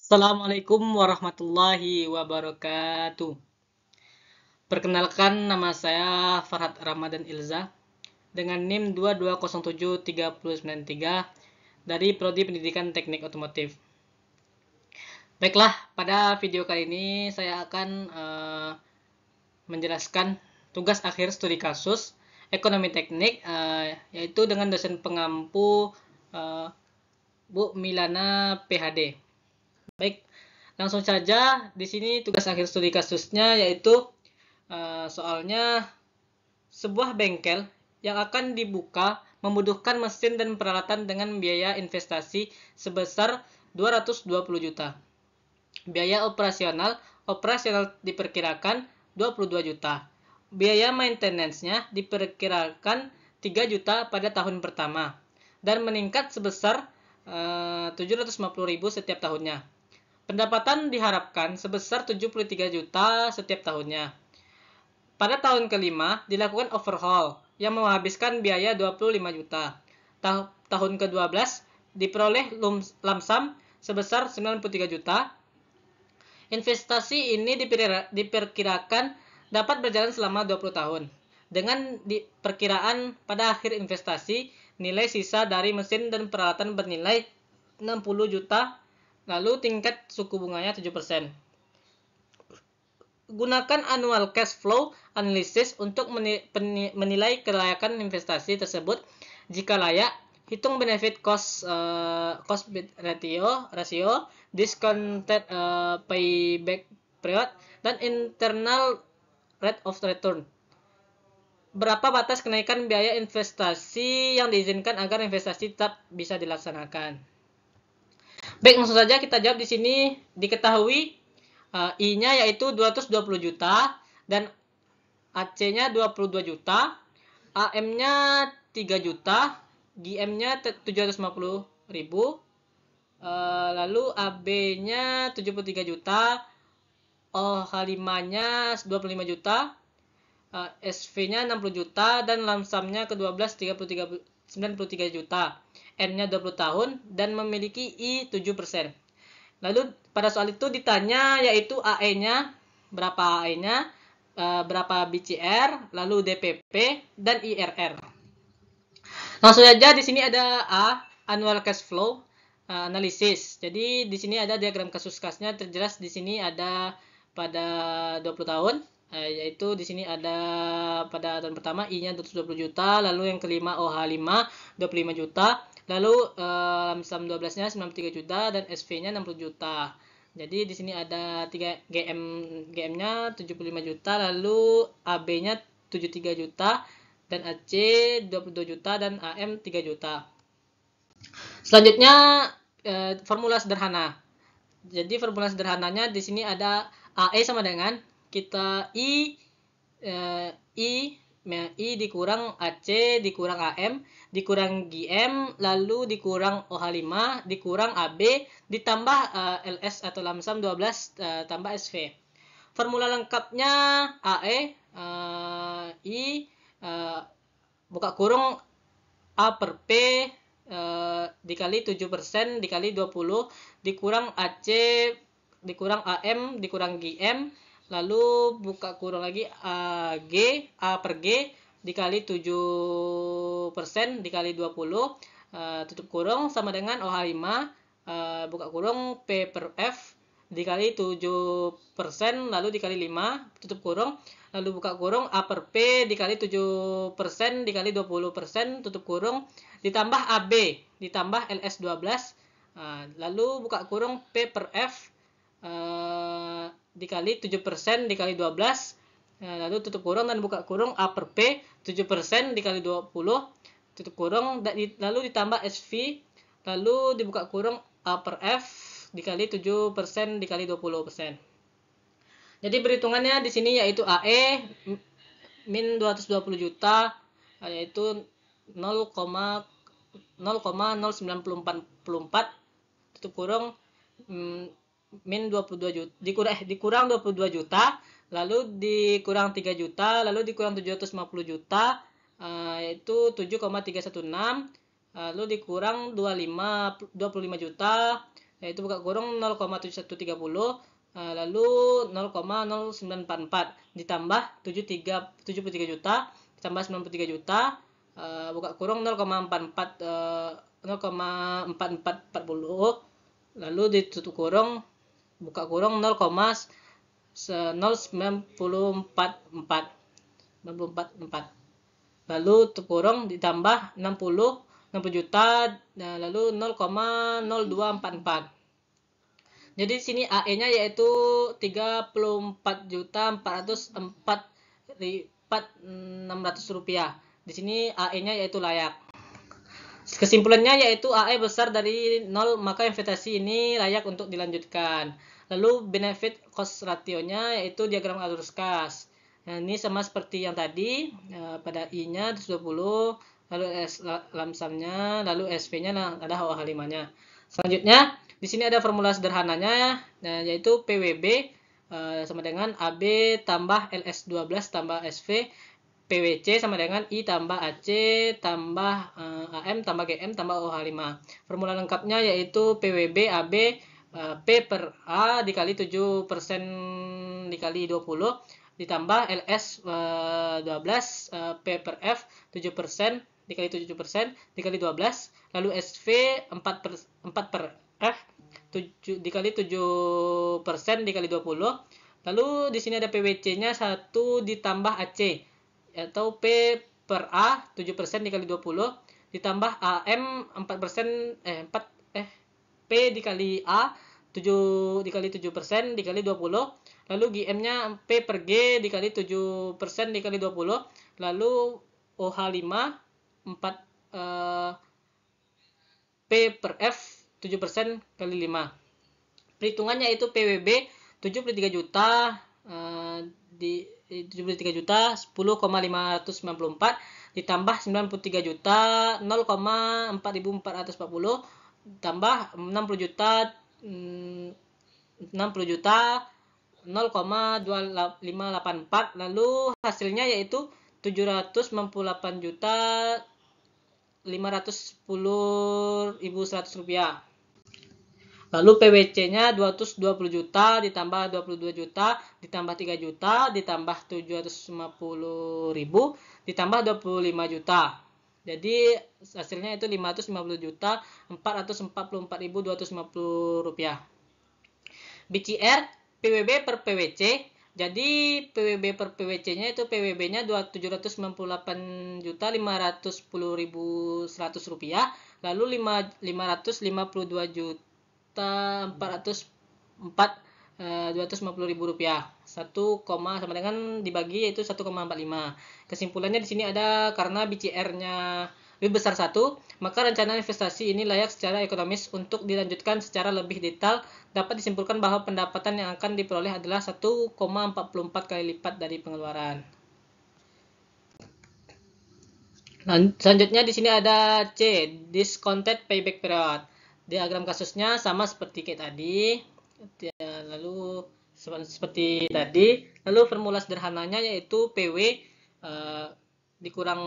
Assalamualaikum warahmatullahi wabarakatuh. Perkenalkan, nama saya Farhad Ramadan Ilza dengan NIM 22073093 dari Prodi Pendidikan Teknik Otomotif. Baiklah, pada video kali ini saya akan menjelaskan tugas akhir studi kasus ekonomi teknik, yaitu dengan dosen pengampu Bu Milana PhD. Baik, langsung saja. Di sini tugas akhir studi kasusnya yaitu soalnya sebuah bengkel yang akan dibuka membutuhkan mesin dan peralatan dengan biaya investasi sebesar 220 juta. Biaya operasional diperkirakan 22 juta. Biaya maintenance-nya diperkirakan 3 juta pada tahun pertama dan meningkat sebesar 750.000 setiap tahunnya. Pendapatan diharapkan sebesar 73 juta setiap tahunnya. Pada tahun kelima dilakukan overhaul yang menghabiskan biaya 25 juta. Tahun ke-12 diperoleh lamsam sebesar 93 juta. Investasi ini diperkirakan dapat berjalan selama 20 tahun. Dengan perkiraan pada akhir investasi, nilai sisa dari mesin dan peralatan bernilai 60 juta, lalu tingkat suku bunganya 7%. Gunakan annual cash flow analysis untuk menilai kelayakan investasi tersebut. Jika layak, hitung benefit cost ratio, discounted payback period, dan internal rate of return. Berapa batas kenaikan biaya investasi yang diizinkan agar investasi tetap bisa dilaksanakan? Baik, langsung saja kita jawab di sini. Diketahui I-nya yaitu 220 juta dan AC-nya 22 juta, AM-nya 3 juta, GM-nya 750.000, lalu AB-nya 73 juta, OH5-nya 25 juta, SV-nya 60 juta, dan lamsamnya ke-12 93 juta. N-nya 20 tahun dan memiliki I 7%. Lalu pada soal itu ditanya yaitu AE-nya, berapa AE-nya, berapa BCR, lalu DPP, dan IRR. Langsung saja di sini ada A, annual cash flow analysis. Jadi di sini ada diagram kasus kasnya terjelas di sini ada pada 20 tahun. Yaitu di sini ada pada tahun pertama I-nya 220 juta, lalu yang kelima OH5 25 juta, lalu lamsam 12-nya 93 juta dan SV-nya 60 juta. Jadi di sini ada 3 GM-nya 75 juta, lalu AB-nya 73 juta dan AC 22 juta dan AM 3 juta. Selanjutnya formula sederhana. Jadi formula sederhananya di sini ada AE sama dengan kita I dikurang AC dikurang AM dikurang GM lalu dikurang OH5 dikurang AB ditambah LS atau lamsam 12 tambah SV. Formula lengkapnya AE I buka kurung A per P dikali 7% dikali 20 dikurang AC dikurang AM dikurang GM, lalu buka kurung lagi A per G dikali 7% dikali 20 tutup kurung sama dengan OH5 buka kurung P per F dikali 7% lalu dikali 5 tutup kurung, lalu buka kurung A per P dikali 7% dikali 20% tutup kurung ditambah AB ditambah LS 12 lalu buka kurung P per F dikali 7% dikali 12 lalu tutup kurung dan buka kurung A per P 7% dikali 20 tutup kurung lalu ditambah SV lalu dibuka kurung A per F dikali 7% dikali 20%. Jadi perhitungannya di sini yaitu AE min 220 juta yaitu 0,0944 tutup kurung min 22 juta dikurang 22 juta lalu dikurang 3 juta lalu dikurang 750 juta yaitu 7,316 lalu dikurang 25 juta yaitu buka kurung 0,7130 lalu 0,0944 ditambah 73 juta ditambah 93 juta buka kurung 0,4440 lalu ditutup kurung buka kurung 0,0944 lalu tutup kurung ditambah 60 juta lalu 0,0244. Jadi di sini AE-nya yaitu 34.404.600 rupiah. Di sini AE-nya yaitu layak. Kesimpulannya yaitu AE besar dari 0, maka investasi ini layak untuk dilanjutkan. Lalu benefit cost ratio-nya yaitu diagram arus kas. Nah, ini sama seperti yang tadi, pada I-nya 120, lalu lamsamnya, lalu SV-nya ada OH5-nya. Selanjutnya, di sini ada formula sederhananya, yaitu PWB sama dengan AB tambah LS12 tambah SV, PWC sama dengan I tambah AC tambah AM tambah GM tambah OH5. Formula lengkapnya yaitu PWB AB P per A dikali 7% dikali 20 ditambah LS 12 P per F 7% dikali 7% dikali 12 lalu SV 4 per F 7 dikali 7% dikali 20 lalu di sini ada PWC-nya 1 ditambah AC atau P per A 7% dikali 20 ditambah AM 4% P dikali A 7 dikali 7% dikali 20 lalu GM-nya P per G dikali 7% dikali 20 lalu OH5 4 P per F 7% kali 5. Perhitungannya itu PWB 73 juta di 73 juta 10,594 ditambah 93 juta 0,4440 tambah 60 juta 0,2584 lalu hasilnya yaitu 798 juta 510.100 rupiah. Lalu PWC-nya 220 juta ditambah 22 juta ditambah 3 juta ditambah 750.000 ditambah 25 juta. Jadi hasilnya itu 550 juta 444.250 rupiah. BCR PWB per PWC. Jadi PWB per PWC-nya itu PWB-nya 798 juta 510.100 rupiah. Lalu 552 juta 404.250.000 rupiah. 1, sama dengan dibagi yaitu 1,45. Kesimpulannya di sini ada karena BCR-nya lebih besar 1, maka rencana investasi ini layak secara ekonomis untuk dilanjutkan secara lebih detail. Dapat disimpulkan bahwa pendapatan yang akan diperoleh adalah 1,44 kali lipat dari pengeluaran. Nah, selanjutnya di sini ada C, discounted payback period. Diagram kasusnya sama seperti kayak tadi. Lalu seperti tadi. Lalu formula sederhananya yaitu PW dikurang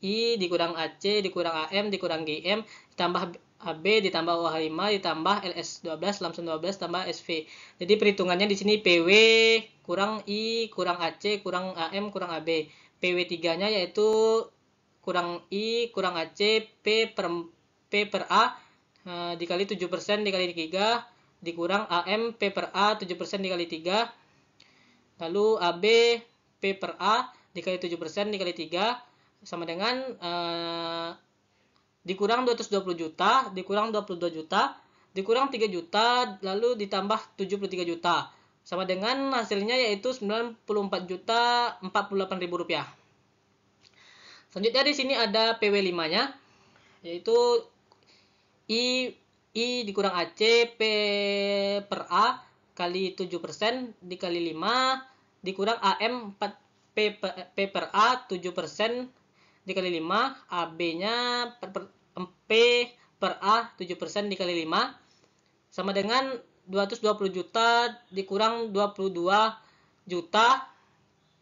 I dikurang AC dikurang AM dikurang GM ditambah AB ditambah OH5 ditambah LS12 lamsam 12 tambah SV. Jadi perhitungannya di sini PW kurang I kurang AC kurang AM kurang AB. PW3-nya yaitu kurang I kurang AC P per A dikali 7% dikali 3 dikurang AM P per A 7% dikali 3 lalu AB P per A dikali 7% dikali 3 sama dengan dikurang 220 juta dikurang 22 juta dikurang 3 juta lalu ditambah 73 juta sama dengan hasilnya yaitu 94 juta 48.000 rupiah. Selanjutnya di sini ada PW5-nya yaitu I dikurang AC P per A kali 7% dikali 5 dikurang AM 4 P per A 7% dikali 5 AB-nya P per A 7% dikali 5 sama dengan 220 juta dikurang 22 juta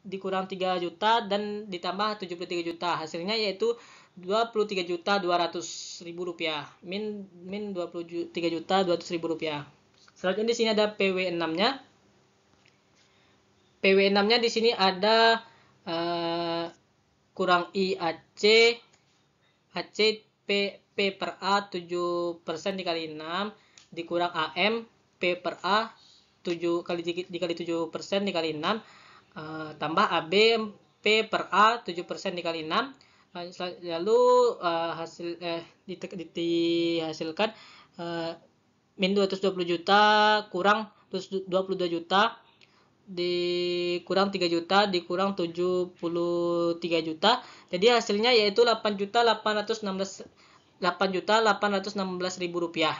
dikurang 3 juta dan ditambah 73 juta. Hasilnya yaitu 23.200.000 rupiah. Min 23.200.000 rupiah. Selanjutnya di sini ada PW6-nya. PW6-nya di sini ada kurang IAC AC P per A 7% dikali 6 dikurang AM P per A 7 kali dikali 7% dikali 6 tambah AB P per A 7% dikali 6 lalu hasil dihasilkan min 220 juta kurang 22 juta dikurang 3 juta dikurang 73 juta. Jadi hasilnya yaitu 8.816.000 rupiah.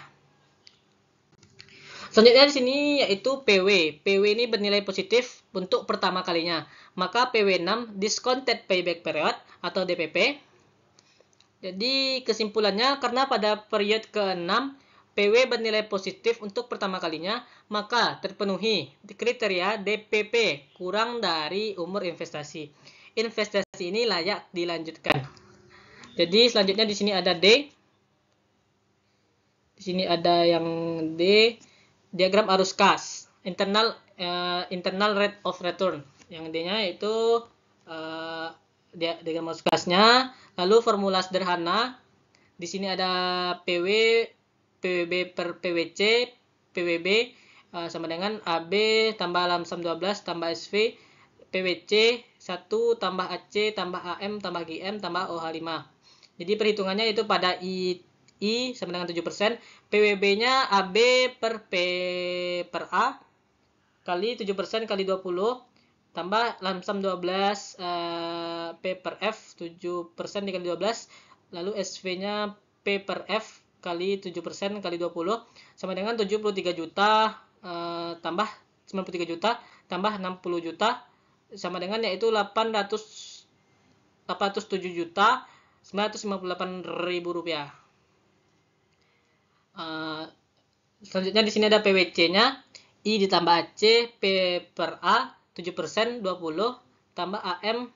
Selanjutnya di sini yaitu PW. PW ini bernilai positif untuk pertama kalinya. Maka PW6 discounted payback period atau DPP. Jadi kesimpulannya karena pada periode ke-6 PW bernilai positif untuk pertama kalinya, maka terpenuhi kriteria DPP kurang dari umur investasi. Investasi ini layak dilanjutkan. Jadi selanjutnya di sini ada D. Di sini ada yang D, diagram arus kas, internal rate of return. Yang D-nya itu diagram arus kasnya. Lalu formula sederhana. Di sini ada PWB per PWC, PWB sama dengan AB tambah lamsam 12 tambah SV, PWC 1 tambah AC tambah AM tambah GM tambah OH5. Jadi perhitungannya itu pada I sama dengan 7%, PWB-nya AB per P per A kali 7% kali 20 tambah lamsam 12 P per F 7% dikali 12, lalu SV-nya P per F kali 7% kali 20 sama dengan 73 juta tambah 93 juta tambah 60 juta sama dengan yaitu 807 juta 958.000 rupiah. Selanjutnya di sini ada PWC-nya I ditambah AC P per A 7% 20 tambah AM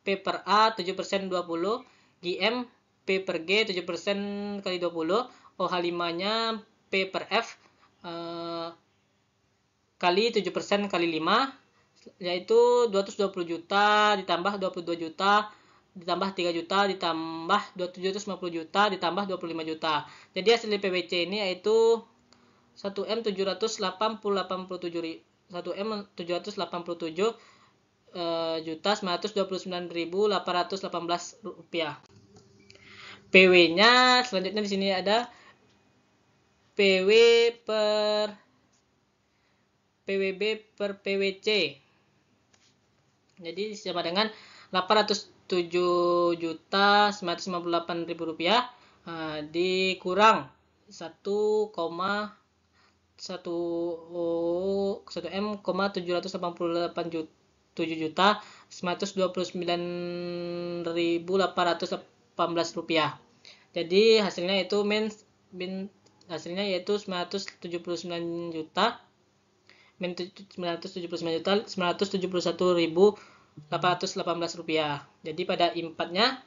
P per A 7% 20 GM P per G 7% kali 20 OH5-nya P per F kali 7% kali 5 yaitu 220 juta ditambah 22 juta ditambah 3 juta ditambah 750 juta ditambah 25 juta. Jadi hasil PWC ini yaitu 1M 787 juta 929.818 rupiah. PW-nya selanjutnya di sini ada PW per PWB per PWC. Jadi sama dengan 807 juta 958.000 rupiah dikurang 1,1 M 788 juta 929.818 rupiah. Jadi hasilnya itu hasilnya yaitu 979 juta 971.818 rupiah. Jadi pada I4-nya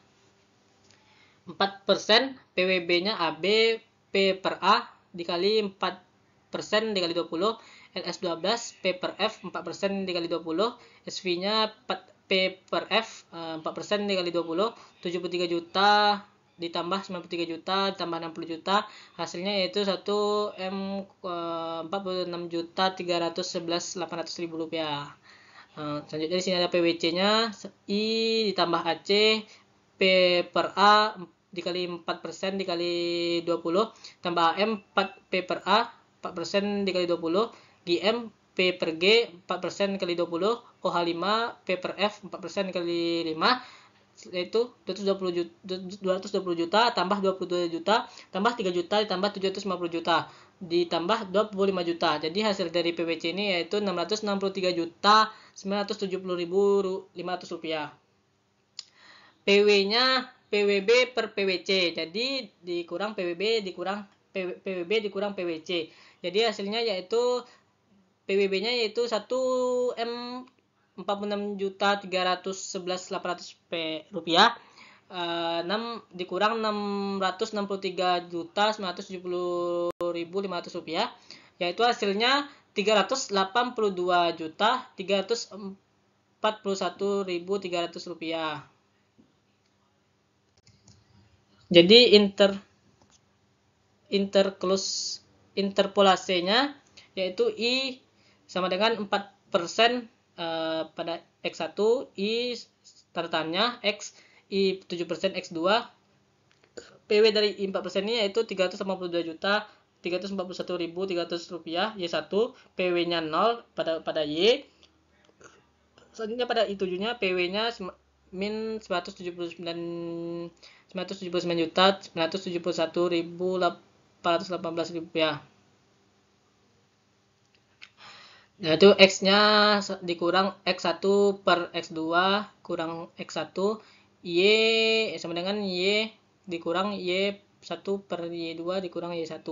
4% PWB-nya AB P per A dikali 4% dikali 20 LS12 P per F 4% dikali 20 SV-nya P per F 4% dikali 20 73 juta ditambah 93 juta ditambah 60 juta hasilnya yaitu 1 M 46 juta 311.800.000 rupiah. Selanjutnya di sini ada PWC-nya I ditambah AC P per A dikali 4% dikali 20 tambah AM 4 P per A 4% dikali 20 GM P per G 4% kali 20 OH5 P per F 4% kali 5 yaitu 220 juta tambah 22 juta tambah 3 juta ditambah 750 juta ditambah 25 juta. Jadi hasil dari PWC ini yaitu 663 juta 970.500 rupiah. PW-nya PWB per PWC. Jadi dikurang PWB dikurang PWB dikurang PWC. Jadi hasilnya yaitu PWB-nya yaitu 1 M 46.311.800 rupiah 6 dikurang 663.970.500 rupiah, yaitu hasilnya 382.341.300 rupiah. Jadi interpolasinya yaitu I sama dengan 4% pada X1, I tanda X, I 7% X2, PW dari I 4% ini yaitu 382.341.300 rupiah Y1, PW-nya 0 pada Y. Selanjutnya pada I7-nya PW-nya min 979.971.818 rupiah. Nah, itu X-nya dikurang X1 per X2 kurang X1, Y sama dengan Y dikurang Y1 per Y2 dikurang Y1.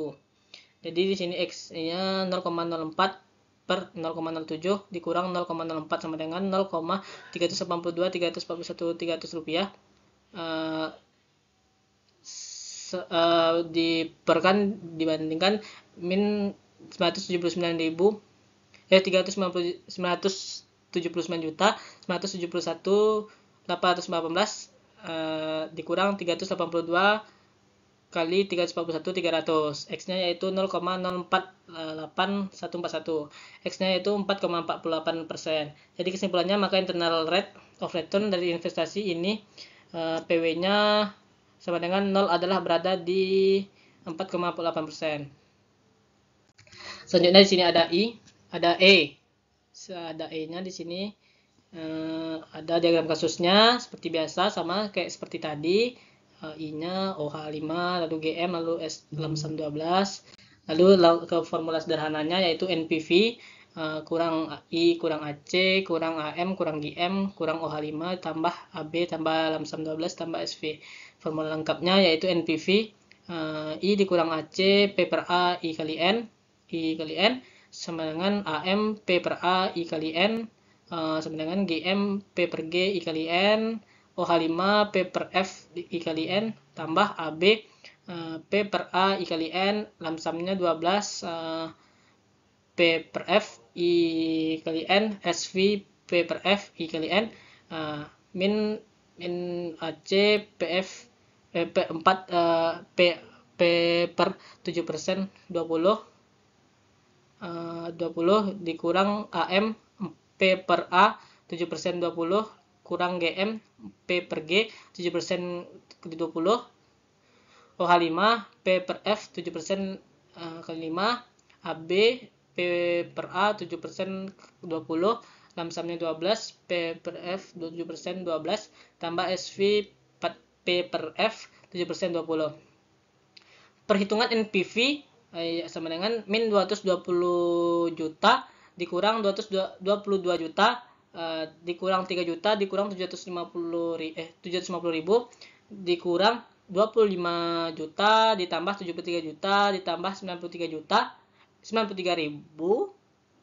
Jadi di sini X-nya 0,04 per 0,07 dikurang 0,04 sama dengan 0,382.341.300 rupiah. Dibandingkan min 979.000 379.971.818 dikurang 382 kali 341.300. X-nya yaitu 0,048141. X-nya yaitu 4,48%. Jadi kesimpulannya, maka internal rate of return dari investasi ini PW-nya sama dengan 0 adalah berada di 4,48%. Selanjutnya di sini ada I, ada E. Ada E-nya di sini. Ada diagram kasusnya seperti biasa, sama kayak seperti tadi. I-nya OH5, lalu GM, lalu S lamsam 12. Lalu ke formula sederhananya yaitu NPV kurang I kurang AC kurang AM kurang GM kurang OH5 tambah AB tambah lamsam 12 tambah SV. Formula lengkapnya yaitu NPV I dikurang AC P per A I kali N sama dengan AM P per A I kali N sama dengan GM P per G I kali N, OH5 P per F I kali N tambah AB P per A I kali N, lamsamnya 12 P per F I kali N, SV P per F I kali N, min AC PF P4 P per 7% 20 dikurang AM P per A 7% 20 kurang GM P per G 7% 20 OH5 P per F 7% kali 5 AB P per A 7% 20 lamsamnya 12 P per F 7% 12 tambah SV P per F 7% 20. Perhitungan NPV sama dengan min 220 juta dikurang 222 juta dikurang 3 juta dikurang 750.000 dikurang 25 juta ditambah 73 juta ditambah 93 juta 93.000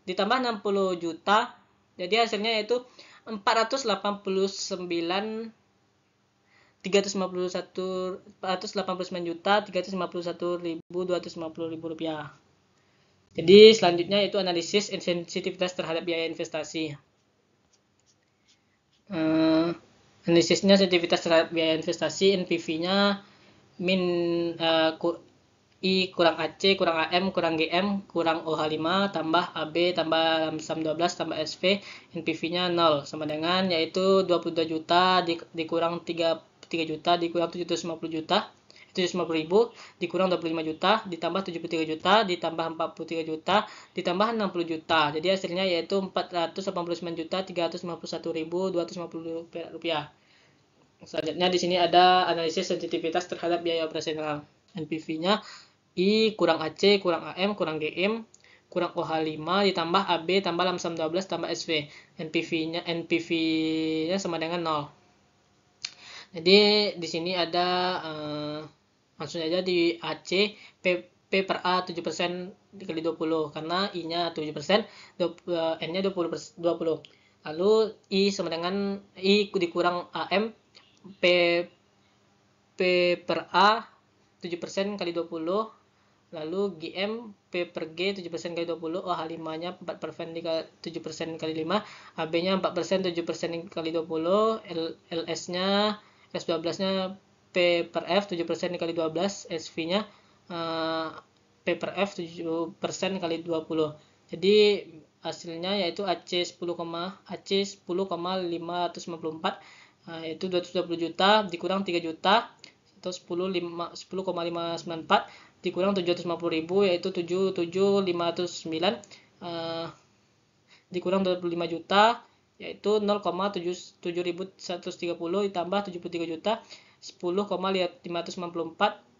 ditambah 60 juta. Jadi hasilnya yaitu 489.350.250.000 rupiah. Jadi selanjutnya itu analisis sensitivitas terhadap biaya investasi. Analisisnya sensitivitas terhadap biaya investasi, NPV-nya min I kurang AC kurang AM kurang GM kurang OH5 tambah AB tambah lamsam 12 tambah SV, NPV-nya 0 sama dengan yaitu 22 juta dikurang 3 juta dikurang 750.000 dikurang 25 juta ditambah 73 juta ditambah 43 juta ditambah 60 juta. Jadi hasilnya yaitu 489.351.250 rupiah. Selanjutnya di sini ada analisis sensitivitas terhadap biaya operasional. NPV-nya I kurang AC kurang AM kurang GM kurang OH5 ditambah AB tambah lamsam 12 tambah SV. NPV-nya sama dengan 0. Jadi di sini ada langsung aja di AC P per A 7% dikali 20 karena I-nya 7%, N-nya 20%. Lalu I sama dengan I dikurang AM P P per A 7% kali 20, lalu GM P per G 7% kali 20, OH5-nya 4% dikali 7% kali 5, AB-nya 4% 7% kali 20, LS-nya S12-nya P per F 7% kali 12, SV-nya P per F 7% kali 20. Jadi hasilnya yaitu AC 10,554, yaitu 220 juta dikurang 3 juta atau 10,594 dikurang 750.000 yaitu 77.509, dikurang 25 juta yaitu 0,7130 ditambah 73 juta 10,594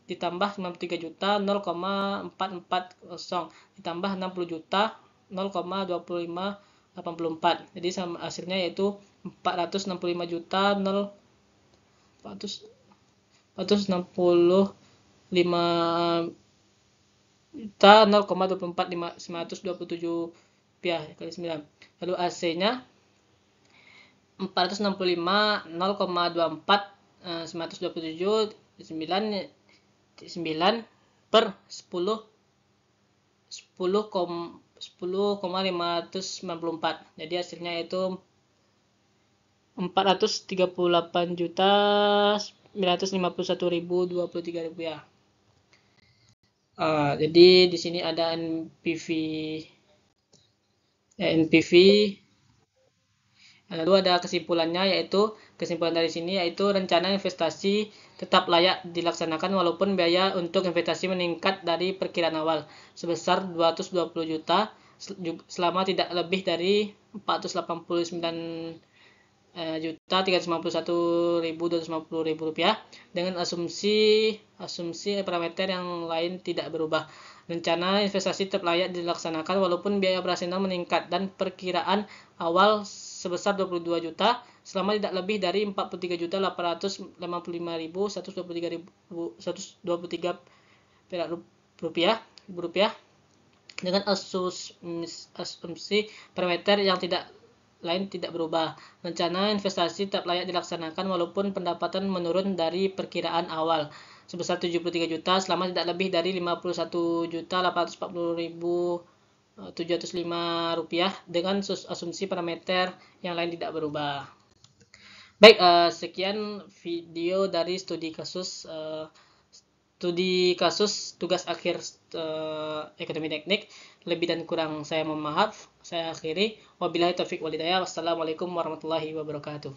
ditambah 93 juta 0,440 ditambah 60 juta 0,2584. Jadi sama hasilnya yaitu 465 juta 465 juta 0,24527 rupiah kali 9. Lalu AC-nya 465 0,24 927 9 per 10,594. Jadi hasilnya itu 438 juta 951.023 rupiah. Jadi di sini ada NPV, lalu ada kesimpulannya, yaitu kesimpulan dari sini yaitu rencana investasi tetap layak dilaksanakan walaupun biaya untuk investasi meningkat dari perkiraan awal sebesar 220 juta selama tidak lebih dari 489.351.250 rupiah dengan asumsi parameter yang lain tidak berubah. Rencana investasi tetap layak dilaksanakan walaupun biaya operasional meningkat dan perkiraan awal sebesar 22 juta selama tidak lebih dari 43.855.123 rupiah dengan asumsi parameter yang lain tidak berubah. Rencana investasi tetap layak dilaksanakan walaupun pendapatan menurun dari perkiraan awal sebesar 73 juta selama tidak lebih dari 51.840.705 rupiah dengan asumsi parameter yang lain tidak berubah. Baik, sekian video dari studi kasus tugas akhir ekonomi teknik. Lebih dan kurang saya mohon maaf. Saya akhiri. Wabillahi taufiq wal hidayah. Wassalamualaikum warahmatullahi wabarakatuh.